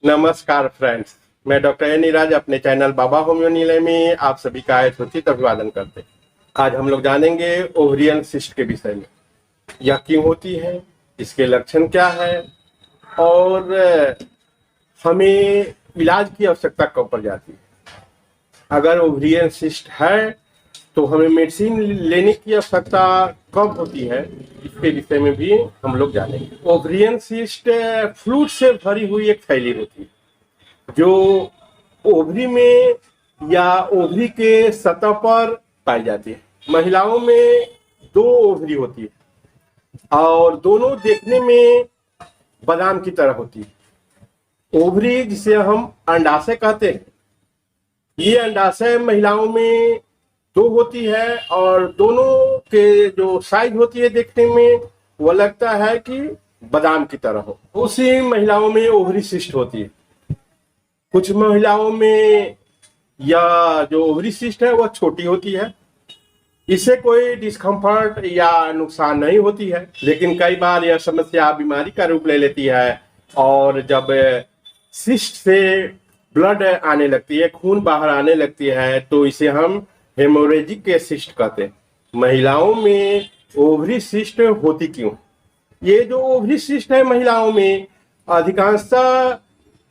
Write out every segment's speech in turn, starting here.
नमस्कार फ्रेंड्स, मैं doctor A Neeraj अपने चैनल बाबा होम्यो नीलय में आप सभी का यथोचित अभिवादन करते हैं। आज हम लोग जानेंगे ओवरियन सिस्ट के विषय में। यह क्यों होती है, इसके लक्षण क्या है और हमें इलाज की आवश्यकता कब पड़ जाती है। अगर ओवरियन सिस्ट है तो हमें मेडिसिन लेने की आवश्यकता कब होती है, इसके विषय में भी हम लोग जानेंगे। ओवरियन सिस्ट फ्लूइड से भरी हुई एक थैली होती है जो ओवरी में या ओवरी के सतह पर पाई जाती है। महिलाओं में 2 ओवरी होती है और दोनों देखने में बादाम की तरह होती है। ओवरी जिसे हम अंडाशय कहते हैं, ये अंडाशय महिलाओं में 2 होती है और दोनों के जो साइज होती है देखने में वो लगता है कि बादाम की तरह हो। उसी महिलाओं में ओवरी सिस्ट होती है। कुछ महिलाओं में या जो ओवरी सिस्ट है वह छोटी होती है, इससे कोई डिस्कम्फर्ट या नुकसान नहीं होती है, लेकिन कई बार यह समस्या बीमारी का रूप ले लेती है और जब सिस्ट से ब्लड आने लगती है, खून बाहर आने लगती है, तो इसे हम हेमोरेजिक के सिस्ट कहते हैं। महिलाओं में ओवरी सिस्ट होती क्यों? ये जो ओवरी सिस्ट है महिलाओं में अधिकांशतः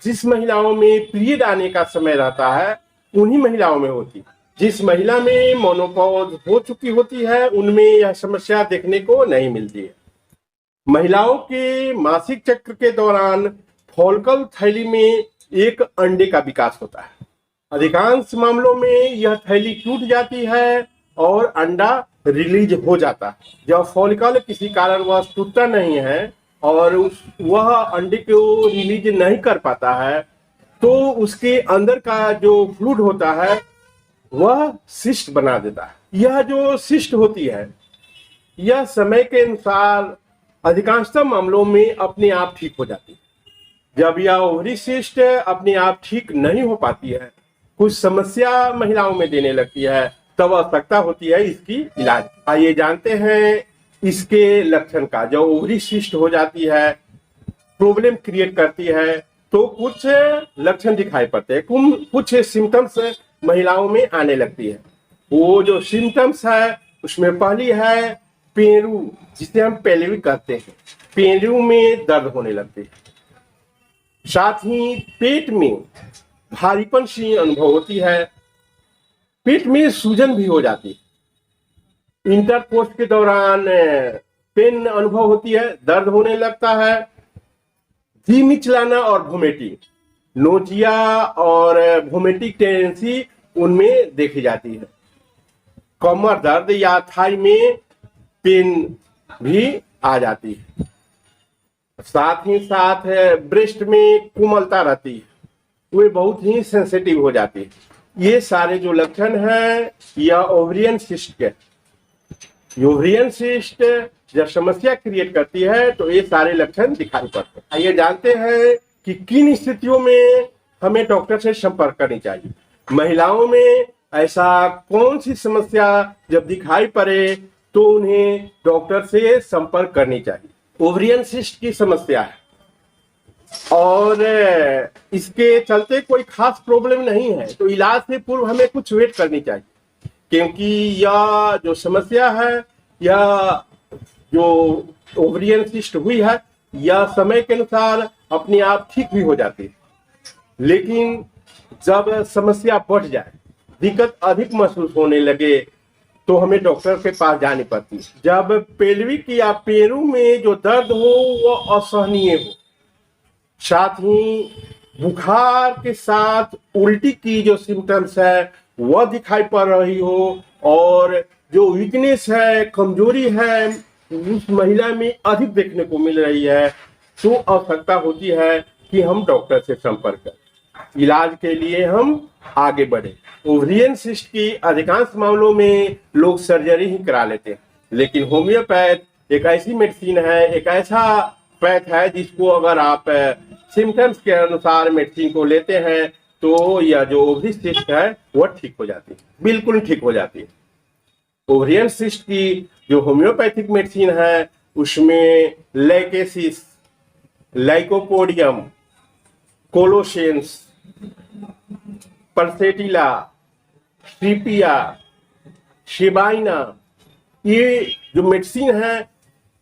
जिस महिलाओं में पीरियड आने का समय रहता है उन्हीं महिलाओं में होती है। जिस महिला में मोनोपॉज हो चुकी होती है उनमें यह समस्या देखने को नहीं मिलती है। महिलाओं के मासिक चक्र के दौरान फॉलिकल थैली में एक अंडे का विकास होता है। अधिकांश मामलों में यह थैली टूट जाती है और अंडा रिलीज हो जाता है। जब फॉलिकल किसी कारणवश टूटता नहीं है और वह अंडे को रिलीज नहीं कर पाता है तो उसके अंदर का जो फ्लूइड होता है वह सिस्ट बना देता है। यह जो सिस्ट होती है यह समय के अनुसार अधिकांशतः मामलों में अपने आप ठीक हो जाती है। जब यह ओवरी सिस्ट अपने आप ठीक नहीं हो पाती है, कुछ समस्या महिलाओं में देने लगती है, तब आवश्यकता होती है इसकी इलाज। आइए जानते हैं इसके लक्षण का। जब ओवरी सिस्ट हो जाती है, प्रॉब्लम क्रिएट करती है, तो कुछ लक्षण दिखाई पड़ते हैं, कुछ सिम्टम्स महिलाओं में आने लगती है। वो जो सिम्टम्स है उसमें पहली है पेरू, जिसे हम पेल्विक कहते हैं। पेरू में दर्द होने लगती है, साथ ही पेट में भारीपन सी अनुभव होती है, पेट में सूजन भी हो जाती है, इंटरकोर्स के दौरान पेन अनुभव होती है, दर्द होने लगता है, जी मिचलाना और वोमिटिंग, नोजिया और वोमिटिंग टेंडेंसी उनमें देखी जाती है। कमर दर्द या थाई में पेन भी आ जाती है। साथ ही साथ ब्रेस्ट में कोमलता रहती है, वे बहुत ही सेंसिटिव हो जाती है। ये सारे जो लक्षण हैं यह ओवरियन सिस्ट के। ओवरियन सिस्ट जब समस्या क्रिएट करती है तो ये सारे लक्षण दिखाई पड़ते हैं। आइए जानते हैं कि किन स्थितियों में हमें डॉक्टर से संपर्क करनी चाहिए। महिलाओं में ऐसा कौन सी समस्या जब दिखाई पड़े तो उन्हें डॉक्टर से संपर्क करनी चाहिए। ओवरियन सिस्ट की समस्या है और इसके चलते कोई खास प्रॉब्लम नहीं है तो इलाज से पूर्व हमें कुछ वेट करनी चाहिए, क्योंकि यह जो समस्या है यह जो ओवरियन सिस्ट हुई है यह समय के अनुसार अपने आप ठीक भी हो जाती है, लेकिन जब समस्या बढ़ जाए, दिक्कत अधिक महसूस होने लगे तो हमें डॉक्टर के पास जानी पड़ती है। जब पेल्विक या पेरू में जो दर्द हो वह असहनीय हो, साथ ही बुखार के साथ उल्टी की जो सिम्टम्स है वह दिखाई पड़ रही हो और जो वीकनेस है, कमजोरी है उस महिला में अधिक देखने को मिल रही है, तो आवश्यकता होती है कि हम डॉक्टर से संपर्क करें, इलाज के लिए हम आगे बढ़े। ओवरियन सिस्ट की अधिकांश मामलों में लोग सर्जरी ही करा लेते हैं, लेकिन होम्योपैथ एक ऐसी मेडिसिन है, एक ऐसा पैथ है जिसको अगर आप सिम्टम्स के अनुसार मेडिसिन को लेते हैं तो यह जो ओवरी सिस्ट है वह ठीक हो जाती है, बिल्कुल ठीक हो जाती है। ओवरियन सिस्ट की जो होम्योपैथिक मेडिसिन है उसमें लैकेसिस, लाइकोपोडियम कोलोसेंस, पल्सेटिला, स्ट्रीपिया, शेबाइना, ये जो मेडिसिन है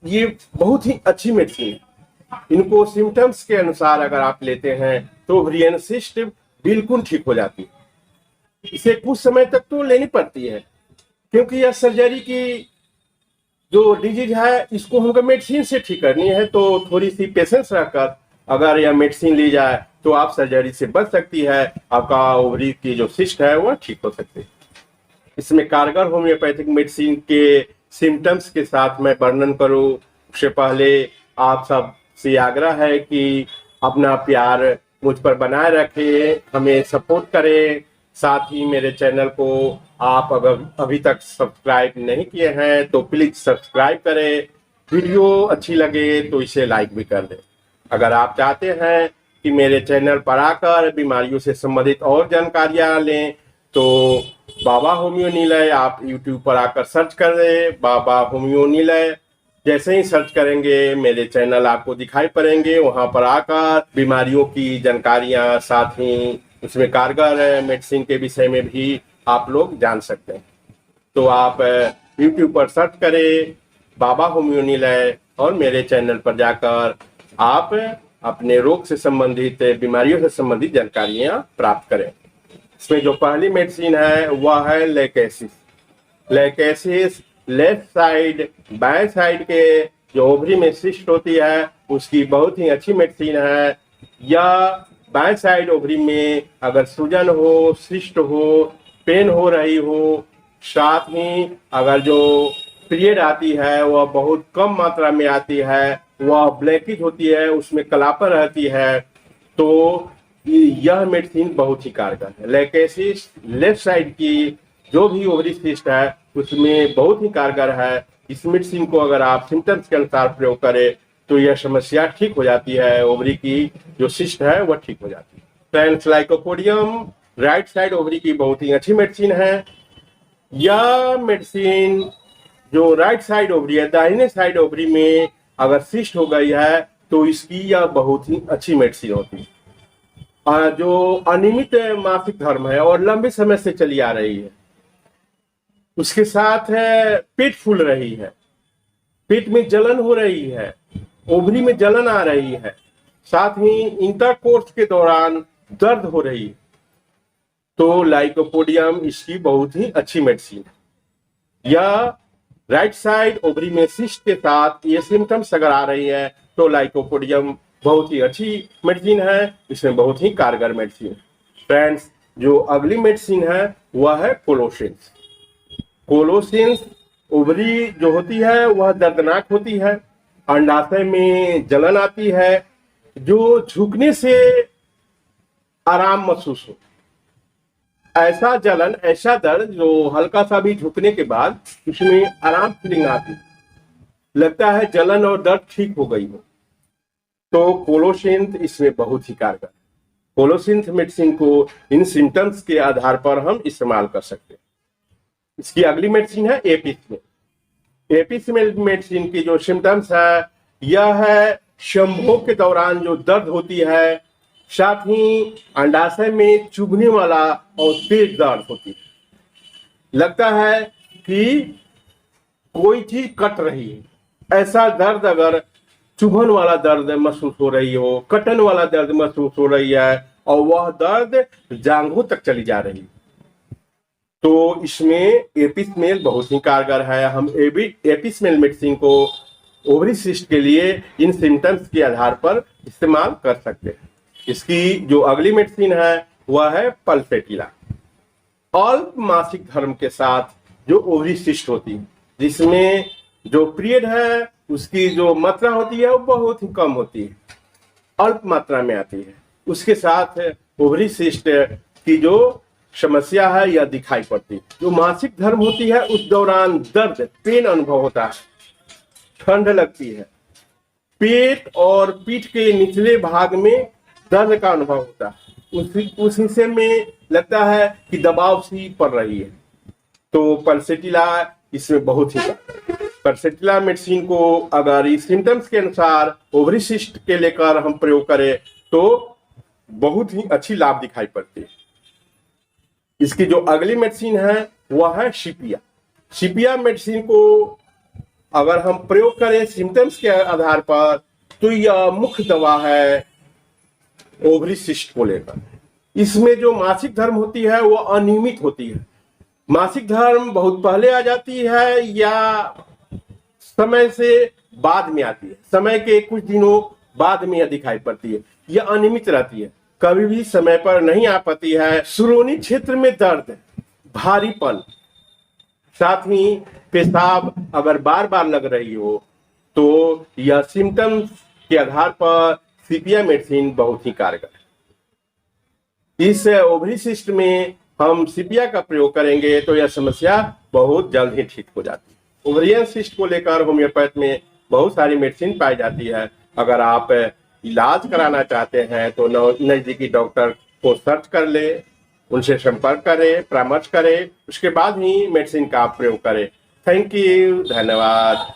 ये बहुत ही अच्छी मेडिसिन है। इनको सिम्टम्स के अनुसार अगर आप लेते हैं तो ओवरियन सिस्ट बिल्कुल ठीक हो जाती है। इसे कुछ समय तक तो लेनी पड़ती है क्योंकि यह सर्जरी की जो डिजीज है इसको हमको मेडिसिन से ठीक करनी है, तो थोड़ी सी पेशेंस रखकर अगर यह मेडिसिन ली जाए तो आप सर्जरी से बच सकती है, आपका ओवरी की जो सिस्ट है वह ठीक हो सकती है। इसमें कारगर होम्योपैथिक मेडिसिन के सिम्टम्स के साथ मैं वर्णन करूं उससे पहले आप सब से आग्रह है कि अपना प्यार मुझ पर बनाए रखें, हमें सपोर्ट करें। साथ ही मेरे चैनल को आप अगर अभी तक सब्सक्राइब नहीं किए हैं तो प्लीज सब्सक्राइब करें, वीडियो अच्छी लगे तो इसे लाइक भी कर दें। अगर आप चाहते हैं कि मेरे चैनल पर आकर बीमारियों से संबंधित और जानकारियां लें तो बाबा होम्यो निलय आप YouTube पर आकर सर्च कर दें, बाबा होम्यो निलय। जैसे ही सर्च करेंगे मेरे चैनल आपको दिखाई पड़ेंगे, वहां पर आकर बीमारियों की जानकारियां साथ ही उसमें कारगर मेडिसिन के विषय में भी आप लोग जान सकते हैं। तो आप YouTube पर सर्च करें बाबा होम्यो निलय और मेरे चैनल पर जाकर आप अपने रोग से संबंधित बीमारियों से संबंधित जानकारियां प्राप्त करें। इसमें जो पहली मेडिसिन है वह है लैकेसिस। लैकेसिस लेफ्ट साइड बाएं साइड के जो ओवरी में सिस्ट होती है उसकी बहुत ही अच्छी मेडिसिन है। या बाएं साइड ओवरी में अगर सूजन हो, सिस्ट हो, पेन हो रही हो, साथ ही अगर जो पीरियड आती है वह बहुत कम मात्रा में आती है, वह ब्लैकिश होती है, उसमें कलापन रहती है, तो यह मेडिसिन बहुत ही कारगर है। लैकेसिस लेफ्ट साइड की जो भी ओवरी सिस्ट है उसमें बहुत ही कारगर है। इस मेडिसिन को अगर आप सिम्टम्स के अनुसार प्रयोग करें तो यह समस्या ठीक हो जाती है, ओवरी की जो सिस्ट है वह ठीक हो जाती है। Friends, lycopodium right side ovary की बहुत ही अच्छी मेडिसिन है। यह मेडिसिन जो राइट साइड ओवरी है, दाहिने साइड ओवरी में अगर सिस्ट हो गई है तो इसकी यह बहुत ही अच्छी मेडिसिन होती है। जो अनियमित मासिक धर्म है और लंबे समय से चली आ रही है, उसके साथ है पेट फूल रही है, पेट में जलन हो रही है, ओवरी में जलन आ रही है, साथ ही इंटरकोर्स के दौरान दर्द हो रही है, तो लाइकोपोडियम इसकी बहुत ही अच्छी मेडिसिन है। या राइट साइड ओवरी में सिस्ट के साथ ये सिम्टम्स अगर आ रही है तो लाइकोपोडियम बहुत ही अच्छी मेडिसिन है, इसमें बहुत ही कारगर मेडिसिन है। फ्रेंड्स, जो अगली मेडिसिन है वह है कोलोसेंस। कोलोसेंस ओवरी जो होती है वह दर्दनाक होती है, अंडाशय में जलन आती है, जो झुकने से आराम महसूस हो, ऐसा जलन, ऐसा दर्द जो हल्का सा भी झुकने के बाद उसमें आराम फीलिंग आती, लगता है जलन और दर्द ठीक हो गई हो, तो कोलोसेंस इसमें बहुत ही कारगर है। कोलोसेंस मेडिसिन को इन सिम्टम्स के आधार पर हम इस्तेमाल कर सकते हैं। इसकी अगली मेडिसिन है एपिसमेल। एपिसमेल मेडिसिन की जो सिम्टम्स है यह है संभोग के दौरान जो दर्द होती है, साथ ही अंडाशय में चुभने वाला और तेज दर्द होती है, लगता है कि कोई चीज कट रही है, ऐसा दर्द अगर चुभन वाला दर्द महसूस हो रही हो, कटन वाला दर्द महसूस हो रही है और वह दर्द जांघों तक चली जा रही है, तो इसमें एपिसमेल बहुत ही कारगर है। हम एपिसमेल मेडिसिन को ओवरी सिस्ट के लिए इन सिम्टम्स के आधार पर इस्तेमाल कर सकते हैं। इसकी जो अगली मेडिसिन है वह है पल्सेटिला। अल्प मासिक धर्म के साथ जो ओवरी सिस्ट होती है, जिसमें जो पीरियड है उसकी जो मात्रा होती है वो बहुत ही कम होती है, अल्प मात्रा में आती है, उसके साथ ओवरी सिस्ट की जो समस्या है यह दिखाई पड़ती है। जो मासिक धर्म होती है उस दौरान दर्द, पेन अनुभव होता है, ठंड लगती है, पेट और पीठ के निचले भाग में दर्द का अनुभव होता है, उस हिस्से में लगता है कि दबाव सी पड़ रही है, तो पल्सेटिला इसमें बहुत ही पल्सेटिला मेडिसिन को अगर इस सिम्टम्स के अनुसार ओवरी सिस्ट के लेकर हम प्रयोग करें तो बहुत ही अच्छी लाभ दिखाई पड़ती है। इसकी जो अगली मेडिसिन है वह है शिपिया। शिपिया मेडिसिन को अगर हम प्रयोग करें सिम्टम्स के आधार पर तो यह मुख्य दवा है ओवरी सिस्ट को लेकर। इसमें जो मासिक धर्म होती है वो अनियमित होती है। मासिक धर्म बहुत पहले आ जाती है या समय से बाद में आती है, समय के कुछ दिनों बाद में यह दिखाई पड़ती है। यह अनियमित रहती है, कभी भी समय पर नहीं आ पाती है। सुरोनी क्षेत्र में दर्द, भारीपन, साथ ही पेशाब अगर बार बार लग रही हो तो यह सिम्टम्स के आधार पर सीपिया मेडिसिन बहुत ही कारगर है। इस ओवरी सिस्ट में हम सीपिया का प्रयोग करेंगे तो यह समस्या बहुत जल्द ही ठीक हो जाती है। ओवरियन सिस्ट को लेकर होम्योपैथ में बहुत सारी मेडिसिन पाई जाती है। अगर आप इलाज कराना चाहते हैं तो नजदीकी डॉक्टर को सर्च कर ले, उनसे संपर्क करें, परामर्श करें, उसके बाद ही मेडिसिन का प्रयोग करें। थैंक यू, धन्यवाद।